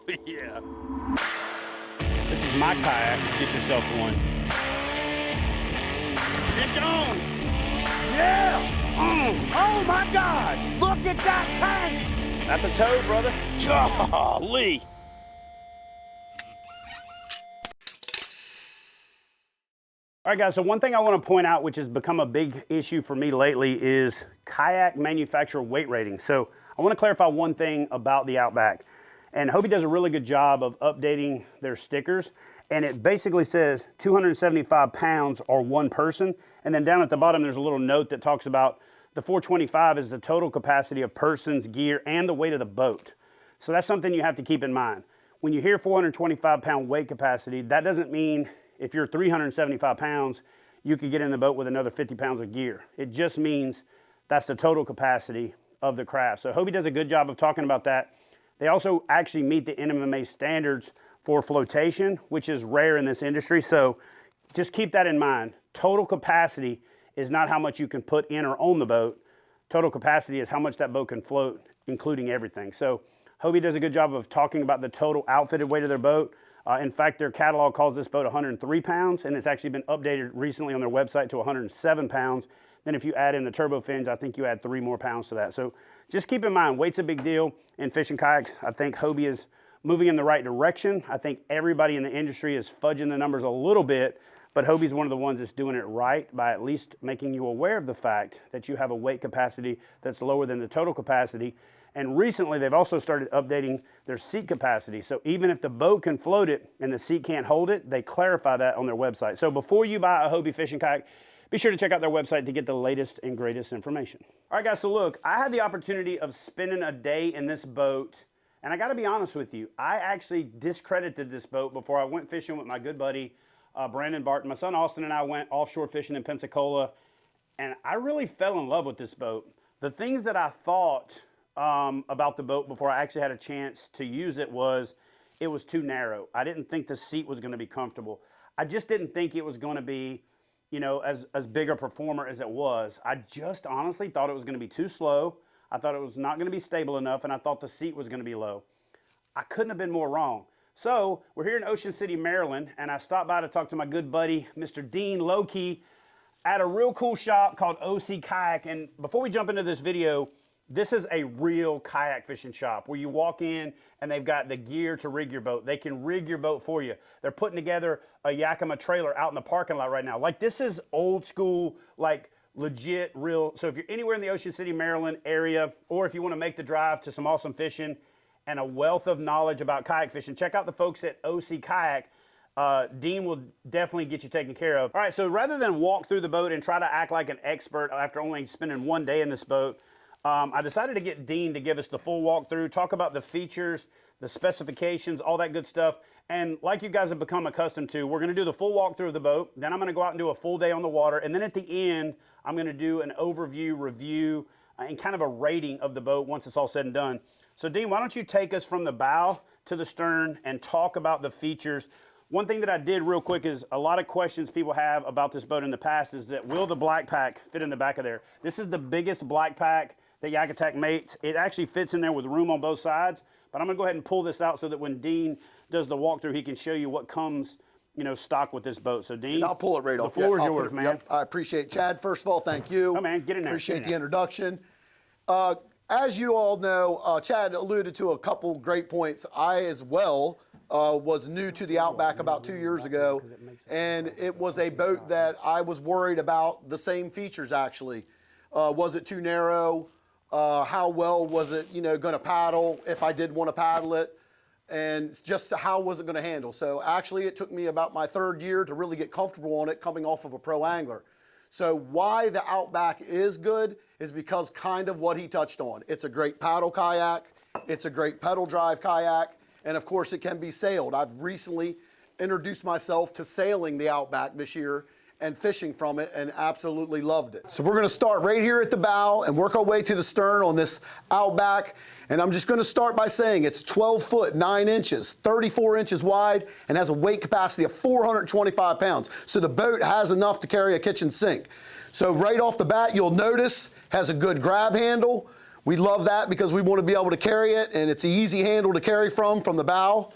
Yeah. This is my kayak. Get yourself one. Fish on! Yeah! Oh my God! Look at that tank! That's a toad, brother. Golly! All right, guys, so one thing I want to point out, which has become a big issue for me lately, is kayak manufacturer weight rating. So I want to clarify one thing about the Outback. And Hobie does a really good job of updating their stickers. And it basically says 275 pounds or one person. And then down at the bottom, there's a little note that talks about the 425 is the total capacity of persons, gear, and the weight of the boat. So that's something you have to keep in mind. When you hear 425 pound weight capacity, that doesn't mean if you're 375 pounds, you could get in the boat with another 50 pounds of gear. It just means that's the total capacity of the craft. So Hobie does a good job of talking about that. They also actually meet the NMMA standards for flotation, which is rare in this industry. So just keep that in mind. Total capacity is not how much you can put in or on the boat. Total capacity is how much that boat can float, including everything. So Hobie does a good job of talking about the total outfitted weight of their boat. In fact, their catalog calls this boat 103 pounds, and it's actually been updated recently on their website to 107 pounds. Then if you add in the turbo fins, I think you add 3 more pounds to that. So just keep in mind, weight's a big deal in fishing kayaks. I think Hobie is moving in the right direction. I think everybody in the industry is fudging the numbers a little bit, but Hobie's one of the ones that's doing it right by at least making you aware of the fact that you have a weight capacity that's lower than the total capacity. And recently, they've also started updating their seat capacity. So even if the boat can float it and the seat can't hold it, they clarify that on their website. So before you buy a Hobie fishing kayak, be sure to check out their website to get the latest and greatest information. All right, guys, so look, I had the opportunity of spending a day in this boat, and I gotta be honest with you, I actually discredited this boat before I went fishing with my good buddy, Brandon Barton. My son Austin and I went offshore fishing in Pensacola, and I really fell in love with this boat. The things that I thought about the boat before I actually had a chance to use it was too narrow. I didn't think the seat was gonna be comfortable. I just didn't think it was gonna be, you know, as big a performer as it was. I just honestly thought it was gonna be too slow. I thought it was not gonna be stable enough, and I thought the seat was gonna be low. I couldn't have been more wrong. So we're here in Ocean City, Maryland, and I stopped by to talk to my good buddy, Mr. Dean Lokey, at a real cool shop called OC Kayak. And before we jump into this video, this is a real kayak fishing shop where you walk in and they've got the gear to rig your boat. They can rig your boat for you. They're putting together a Yakima trailer out in the parking lot right now. Like, this is old school, like legit, real. So if you're anywhere in the Ocean City, Maryland area, or if you want to make the drive to some awesome fishing and a wealth of knowledge about kayak fishing, check out the folks at OC Kayak. Dean will definitely get you taken care of. All right, so rather than walk through the boat and try to act like an expert after only spending one day in this boat, I decided to get Dean to give us the full walkthrough, talk about the features, the specifications, all that good stuff. And like you guys have become accustomed to, we're gonna do the full walkthrough of the boat, then I'm gonna go out and do a full day on the water, and then at the end, I'm gonna do an overview, review, and kind of a rating of the boat once it's all said and done. So Dean, why don't you take us from the bow to the stern and talk about the features. One thing that I did real quick is a lot of questions people have about this boat in the past is that will the black pack fit in the back of there? This is the biggest black pack that Yak Attack makes. It actually fits in there with room on both sides, but I'm gonna go ahead and pull this out so that when Dean does the walkthrough, he can show you what comes, you know, stock with this boat. So Dean, and I'll pull it right off. The floor is yours, man. Yep, I appreciate it. Chad, first of all, thank you. Oh man, get in there. Appreciate the introduction. As you all know, Chad alluded to a couple great points. I as well was new to the Outback about 2 years ago, and it was a boat that I was worried about the same features actually. Was it too narrow? How well was it, you know, going to paddle if I did want to paddle it, and just how was it going to handle? So actually, it took me about my 3rd year to really get comfortable on it, coming off of a pro angler. So why the Outback is good is because kind of what he touched on. It's a great paddle kayak, it's a great pedal drive kayak, and of course it can be sailed. I've recently introduced myself to sailing the Outback this year and fishing from it, and absolutely loved it. So we're gonna start right here at the bow and work our way to the stern on this Outback. And I'm just gonna start by saying it's 12 foot, 9 inches, 34 inches wide, and has a weight capacity of 425 pounds. So the boat has enough to carry a kitchen sink. So right off the bat, you'll notice has a good grab handle. We love that because we want to be able to carry it, and it's an easy handle to carry from the bow.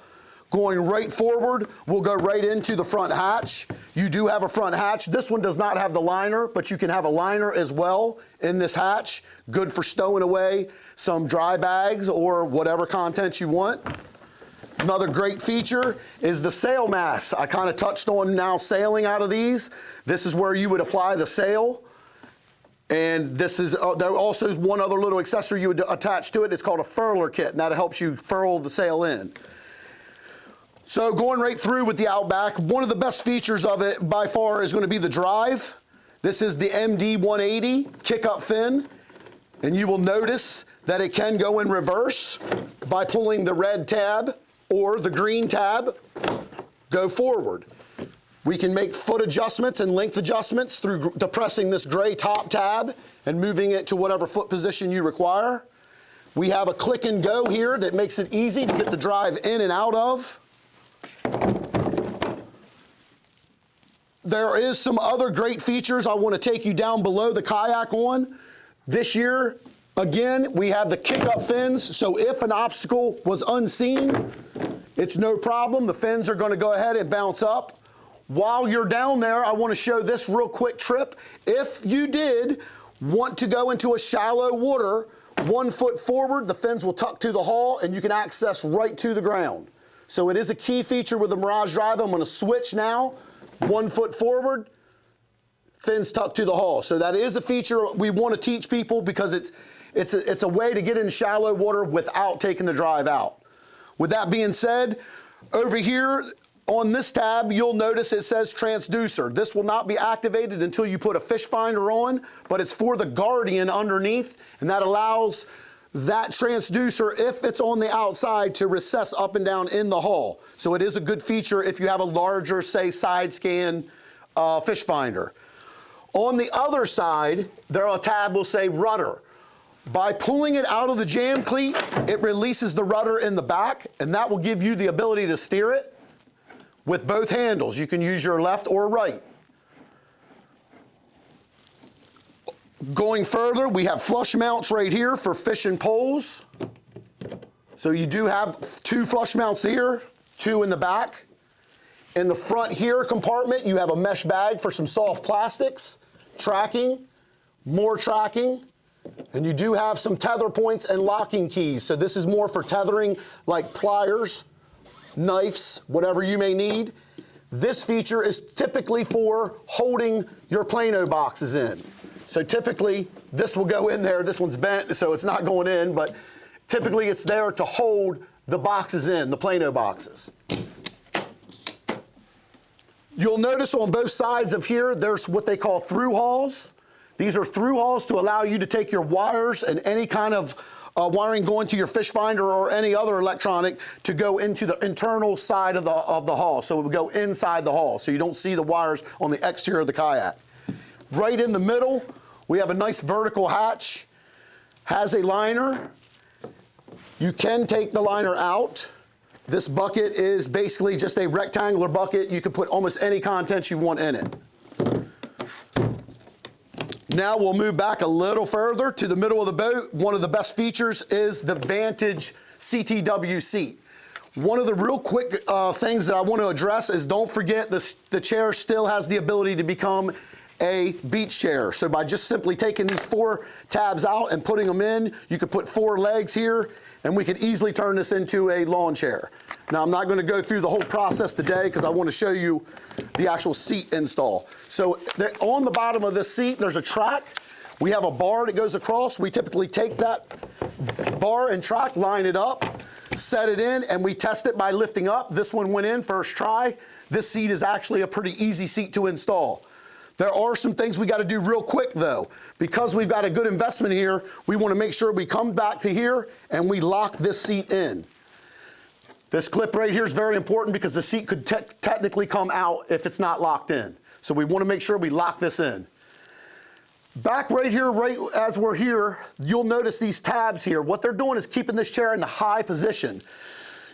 Going right forward, we'll go right into the front hatch. You do have a front hatch. This one does not have the liner, but you can have a liner as well in this hatch. Good for stowing away some dry bags or whatever contents you want. Another great feature is the sail mast. I kind of touched on now sailing out of these. This is where you would apply the sail. And this is, there also is one other little accessory you would attach to it. It's called a furler kit, and that helps you furl the sail in. So going right through with the Outback, one of the best features of it by far is going to be the drive. This is the MD 180 kick-up fin, and you will notice that it can go in reverse by pulling the red tab or the green tab, go forward. We can make foot adjustments and length adjustments through depressing this gray top tab and moving it to whatever foot position you require. We have a click and go here that makes it easy to get the drive in and out of. There is some other great features I want to take you down below the kayak on. This year, again, we have the kick-up fins, so if an obstacle was unseen, it's no problem. The fins are going to go ahead and bounce up. While you're down there, I want to show this real quick trip. If you did want to go into a shallow water, 1 foot forward, the fins will tuck to the hull, and you can access right to the ground. So it is a key feature with the Mirage Drive. I'm going to switch now. 1 foot forward, fins tucked to the hull. So that is a feature we want to teach people because it's a way to get in shallow water without taking the drive out. With that being said, over here on this tab, you'll notice it says transducer. This will not be activated until you put a fish finder on, but it's for the Guardian underneath, and that allows that transducer, if it's on the outside, to recess up and down in the hull. So it is a good feature if you have a larger, say, side scan fish finder. On the other side, there a tab will say rudder. By pulling it out of the jam cleat, it releases the rudder in the back, and that will give you the ability to steer it with both handles. You can use your left or right. Going further, we have flush mounts right here for fishing poles. So you do have 2 flush mounts here, 2 in the back. In the front here compartment, you have a mesh bag for some soft plastics, tracking, more tracking, and you do have some tether points and locking keys. So this is more for tethering, like pliers, knives, whatever you may need. This feature is typically for holding your Plano boxes in. So typically, this will go in there. This one's bent, so it's not going in, but typically it's there to hold the boxes in, the Plano boxes. You'll notice on both sides of here, there's what they call through hauls. These are through hauls to allow you to take your wires and any kind of wiring going to your fish finder or any other electronic to go into the internal side of the hull. So it would go inside the hull, so you don't see the wires on the exterior of the kayak. Right in the middle, we have a nice vertical hatch, has a liner. You can take the liner out. This bucket is basically just a rectangular bucket. You can put almost any contents you want in it. Now we'll move back a little further to the middle of the boat. One of the best features is the Vantage CTW seat. One of the real quick things that I want to address is don't forget the chair still has the ability to become a beach chair. So by just simply taking these 4 tabs out and putting them in, you could put 4 legs here, and we could easily turn this into a lawn chair. Now I'm not going to go through the whole process today because I want to show you the actual seat install. So on the bottom of this seat, there's a track. We have a bar that goes across. We typically take that bar and track, line it up, set it in, and we test it by lifting up. This one went in first try. This seat is actually a pretty easy seat to install. There are some things we got to do real quick though. Because we've got a good investment here, we want to make sure we come back to here and we lock this seat in. This clip right here is very important because the seat could technically come out if it's not locked in. So we want to make sure we lock this in. Back right here, right as we're here, you'll notice these tabs here. What they're doing is keeping this chair in the high position.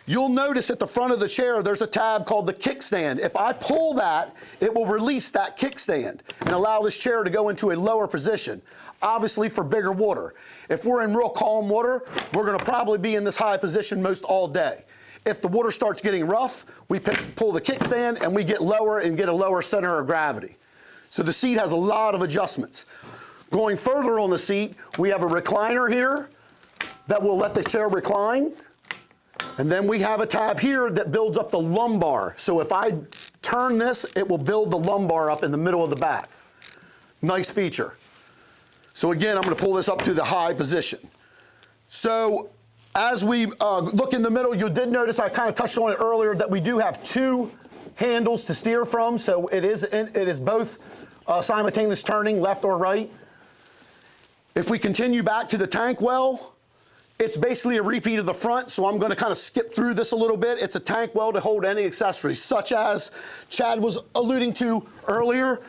You'll notice at the front of the chair, there's a tab called the kickstand. If I pull that, it will release that kickstand and allow this chair to go into a lower position, obviously for bigger water. If we're in real calm water, we're gonna probably be in this high position most all day. If the water starts getting rough, we pull the kickstand and we get lower and get a lower center of gravity. So the seat has a lot of adjustments. Going further on the seat, we have a recliner here that will let the chair recline. And then we have a tab here that builds up the lumbar. So if I turn this, it will build the lumbar up in the middle of the back. Nice feature. So again, I'm gonna pull this up to the high position. So as we look in the middle, you did notice, I kind of touched on it earlier, that we do have two handles to steer from. So it is both simultaneous turning, left or right. If we continue back to the tank well, it's basically a repeat of the front, so I'm gonna kind of skip through this a little bit. It's a tank well to hold any accessories, such as Chad was alluding to earlier,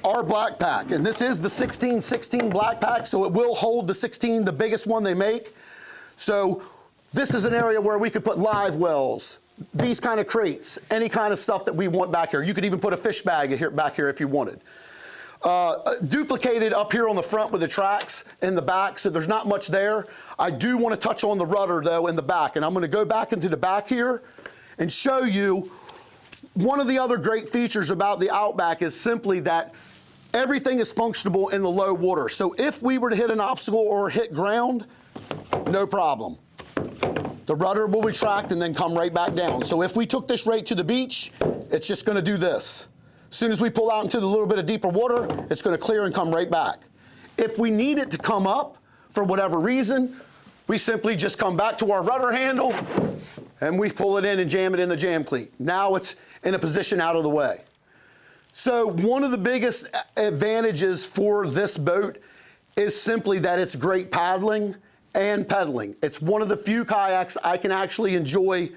our black pack. And this is the 1616 black pack, so it will hold the 16, the biggest one they make. So this is an area where we could put live wells, these kind of crates, any kind of stuff that we want back here. You could even put a fish bag back here if you wanted. Duplicated up here on the front with the tracks in the back, so there's not much there. I do want to touch on the rudder though in the back, and I'm going to go back into the back here and show you one of the other great features about the Outback is simply that everything is functionable in the low water. So if we were to hit an obstacle or hit ground, no problem. The rudder will retract and then come right back down. So if we took this right to the beach, it's just going to do this. As soon as we pull out into the little bit of deeper water, it's going to clear and come right back. If we need it to come up for whatever reason, we simply just come back to our rudder handle and we pull it in and jam it in the jam cleat. Now it's in a position out of the way. So one of the biggest advantages for this boat is simply that it's great paddling and pedaling. It's one of the few kayaks I can actually enjoy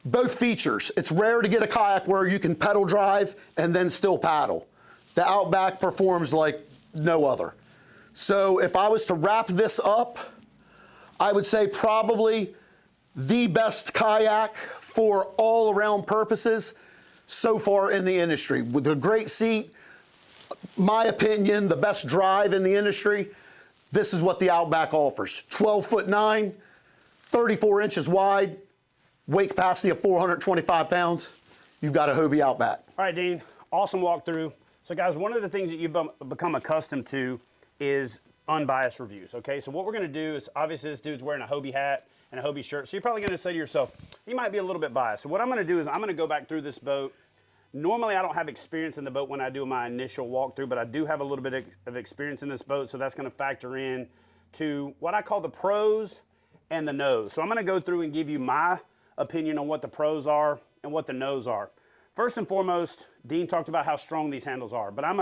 both features. It's rare to get a kayak where you can pedal drive and then still paddle. The Outback performs like no other. So if I was to wrap this up, I would say probably the best kayak for all around purposes so far in the industry. With a great seat, my opinion, the best drive in the industry, this is what the Outback offers. 12'9", 34 inches wide, weight capacity of 425 pounds, you've got a Hobie Outback. All right, Dean, awesome walkthrough. So guys, one of the things that you've become accustomed to is unbiased reviews, okay? So what we're gonna do is, obviously this dude's wearing a Hobie hat and a Hobie shirt, so you're probably gonna say to yourself, he might be a little bit biased. So what I'm gonna do is I'm gonna go back through this boat. Normally I don't have experience in the boat when I do my initial walkthrough, but I do have a little bit of experience in this boat, so that's gonna factor in to what I call the pros and the nos. So I'm gonna go through and give you my opinion on what the pros are and what the nos are. First and foremost, Dean talked about how strong these handles are, but I'm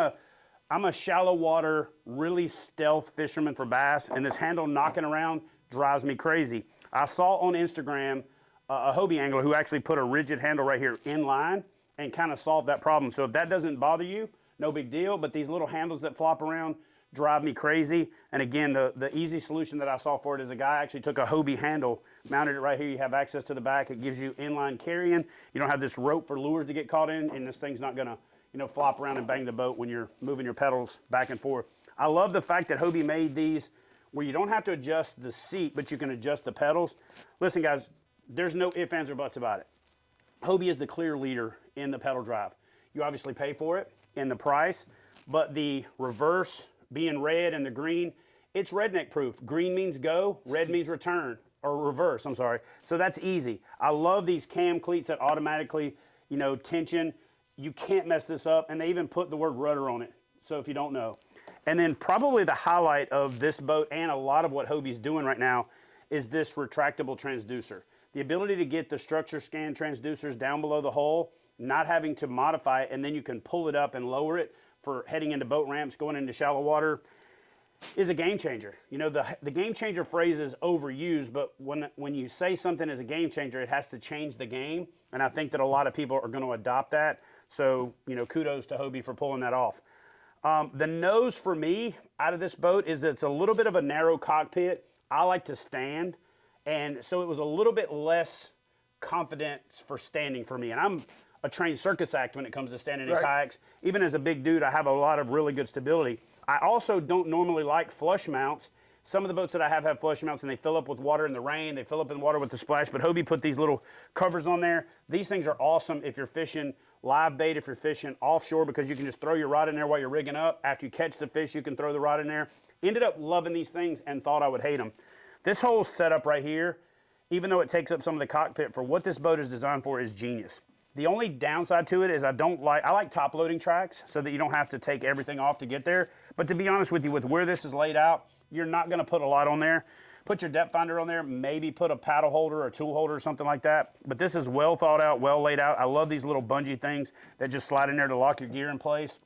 a shallow water, really stealth fisherman for bass, and this handle knocking around drives me crazy. I saw on Instagram a Hobie angler who actually put a rigid handle right here in line and kind of solved that problem. So if that doesn't bother you, no big deal, but these little handles that flop around drive me crazy. And again, the easy solution that I saw for it is a guy actually took a Hobie handle, mounted it right here. You have access to the back. It gives you inline carrying. You don't have this rope for lures to get caught in, and this thing's not gonna, flop around and bang the boat when you're moving your pedals back and forth. I love the fact that Hobie made these where you don't have to adjust the seat, but you can adjust the pedals. Listen, guys, there's no ifs, ands, or buts about it. Hobie is the clear leader in the pedal drive. You obviously pay for it in the price, but the reverse being red and the green, it's redneck proof. Green means go, red means return, or reverse, I'm sorry. So that's easy. I love these cam cleats that automatically, tension. You can't mess this up, and they even put the word rudder on it, so if you don't know. And then probably the highlight of this boat and a lot of what Hobie's doing right now is this retractable transducer. The ability to get the structure scan transducers down below the hull, not having to modify it, and then you can pull it up and lower it for heading into boat ramps, going into shallow water, is a game changer. The game changer phrase is overused, but when you say something is a game changer, it has to change the game, and I think that a lot of people are going to adopt that. So, kudos to Hobie for pulling that off. The nose for me out of this boat is it's a little bit of a narrow cockpit. I like to stand, And so it was a little bit less confidence for standing for me. And I'm a trained circus act when it comes to standing in kayaks. Even as a big dude, I have a lot of really good stability. I also don't normally like flush mounts. Some of the boats that I have flush mounts, and they fill up with water in the rain. They fill up in water with the splash. But Hobie put these little covers on there. These things are awesome if you're fishing live bait, if you're fishing offshore, because you can just throw your rod in there while you're rigging up. After you catch the fish, you can throw the rod in there. Ended up loving these things and thought I would hate them. This whole setup right here, even though it takes up some of the cockpit for what this boat is designed for, is genius. The only downside to it is I like top loading tracks so that you don't have to take everything off to get there. But to be honest with you, with where this is laid out, you're not gonna put a lot on there. Put your depth finder on there, maybe put a paddle holder or tool holder or something like that. But this is well thought out, well laid out. I love these little bungee things that just slide in there to lock your gear in place.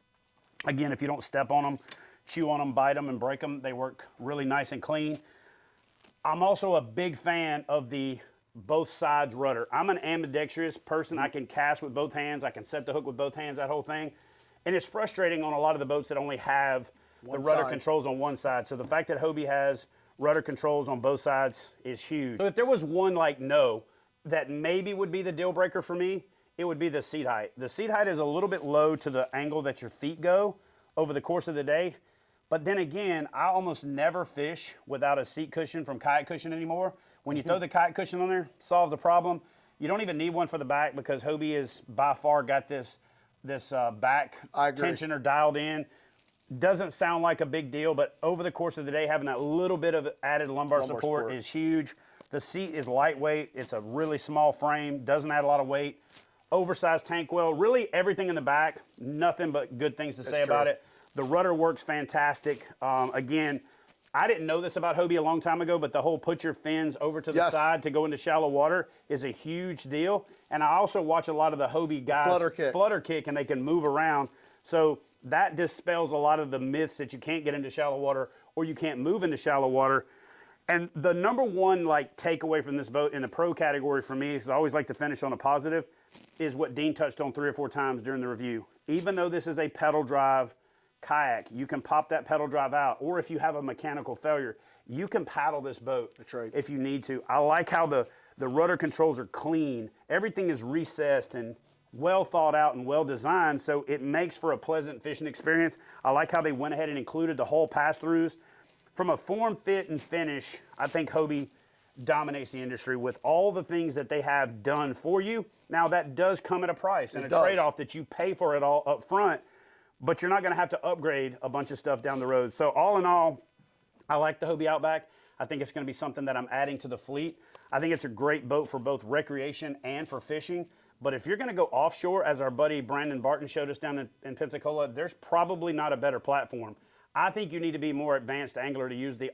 Again, if you don't step on them, chew on them, bite them, and break them, they work really nice and clean. I'm also a big fan of the both sides rudder. I'm an ambidextrous person. I can cast with both hands. I can set the hook with both hands, that whole thing. And it's frustrating on a lot of the boats that only have the rudder controls on one side. So the fact that Hobie has rudder controls on both sides is huge. So if there was one that maybe would be the deal breaker for me, it would be the seat height. The seat height is a little bit low to the angle that your feet go over the course of the day. But then again, I almost never fish without a seat cushion from Kayak Cushion anymore. When you throw the kayak cushion on there, solves the problem. You don't even need one for the back because Hobie is by far got this back tensioner dialed in. Doesn't sound like a big deal, but over the course of the day, having that little bit of added lumbar support is huge. The seat is lightweight. It's a really small frame, doesn't add a lot of weight. Oversized tank well, really everything in the back, nothing but good things to say about it. The rudder works fantastic. Again, I didn't know this about Hobie a long time ago, but the whole put your fins over to the side to go into shallow water is a huge deal. And I also watch a lot of the Hobie guys flutter kick, and they can move around. So that dispels a lot of the myths that you can't get into shallow water or you can't move into shallow water. And the number one takeaway from this boat in the pro category for me, because I always like to finish on a positive, is what Dean touched on 3 or 4 times during the review. Even though this is a pedal drive kayak, you can pop that pedal drive out, or if you have a mechanical failure, you can paddle this boat if you need to. I like how the rudder controls are clean. Everything is recessed and well thought out and well designed, so it makes for a pleasant fishing experience. I like how they went ahead and included the whole pass-throughs. From a form, fit, and finish, I think Hobie dominates the industry with all the things that they have done for you. Now, that does come at a price and a trade-off that you pay for it all up front, but you're not going to have to upgrade a bunch of stuff down the road. So all in all, I like the Hobie Outback. I think it's going to be something that I'm adding to the fleet. I think it's a great boat for both recreation and for fishing. But if you're going to go offshore, as our buddy Brandon Barton showed us down in Pensacola, there's probably not a better platform. I think you need to be more advanced angler to use the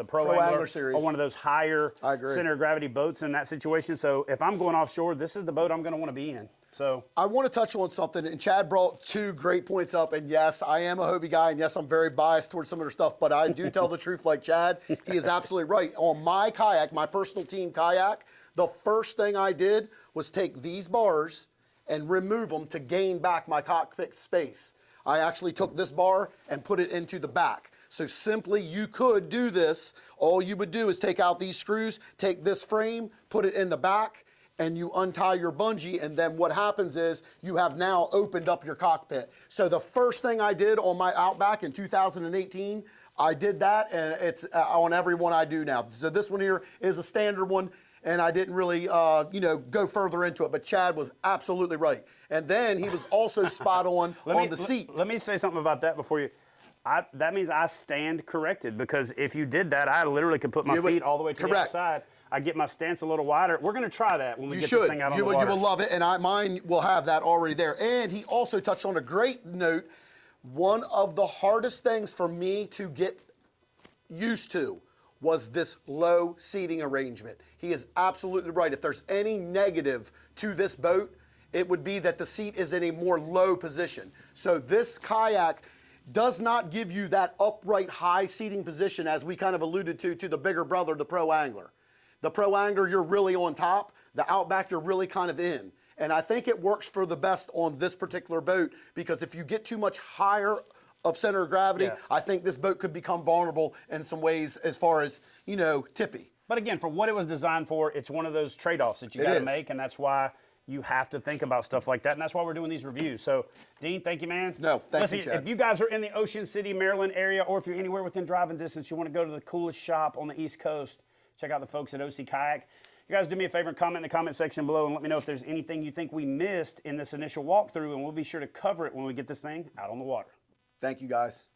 Pro Angler series, or one of those higher center of gravity boats in that situation. So if I'm going offshore, this is the boat I'm going to want to be in. So I want to touch on something, and Chad brought 2 great points up, and yes, I am a Hobie guy, and yes, I'm very biased towards some of their stuff, but I do tell the truth like Chad. He is absolutely right. On my kayak, my personal team kayak, the first thing I did was take these bars and remove them to gain back my cockpit space. I actually took this bar and put it into the back. So simply, you could do this. All you would do is take out these screws, take this frame, put it in the back, and you untie your bungee, and then what happens is you have now opened up your cockpit. So the first thing I did on my Outback in 2018, I did that, and it's on every one I do now. So this one here is a standard one, and I didn't really, go further into it, but Chad was absolutely right. And then he was also spot on the seat. Let me say something about that before you. That means I stand corrected, because if you did that, I literally could put my feet all the way to the other side. I get my stance a little wider. We're going to try that when we get this thing out on the water. You will love it, and mine will have that already there. And he also touched on a great note. One of the hardest things for me to get used to was this low seating arrangement. He is absolutely right. If there's any negative to this boat, it would be that the seat is in a more low position. So this kayak does not give you that upright high seating position, as we kind of alluded to the bigger brother, the Pro Angler. The Pro Angler, you're really on top. The Outback, you're really kind of in. And I think it works for the best on this particular boat, because if you get too much higher of center of gravity, I think this boat could become vulnerable in some ways as far as, tippy. But again, for what it was designed for, it's one of those trade-offs that you got to is. make, and that's why you have to think about stuff like that, and that's why we're doing these reviews. So, Dean, thank you, man. No, thank you, Listen, Chad. if you guys are in the Ocean City, Maryland area, or if you're anywhere within driving distance, you want to go to the coolest shop on the East Coast, check out the folks at OC Kayak. You guys do me a favor and comment in the comment section below and let me know if there's anything you think we missed in this initial walkthrough, and we'll be sure to cover it when we get this thing out on the water. Thank you, guys.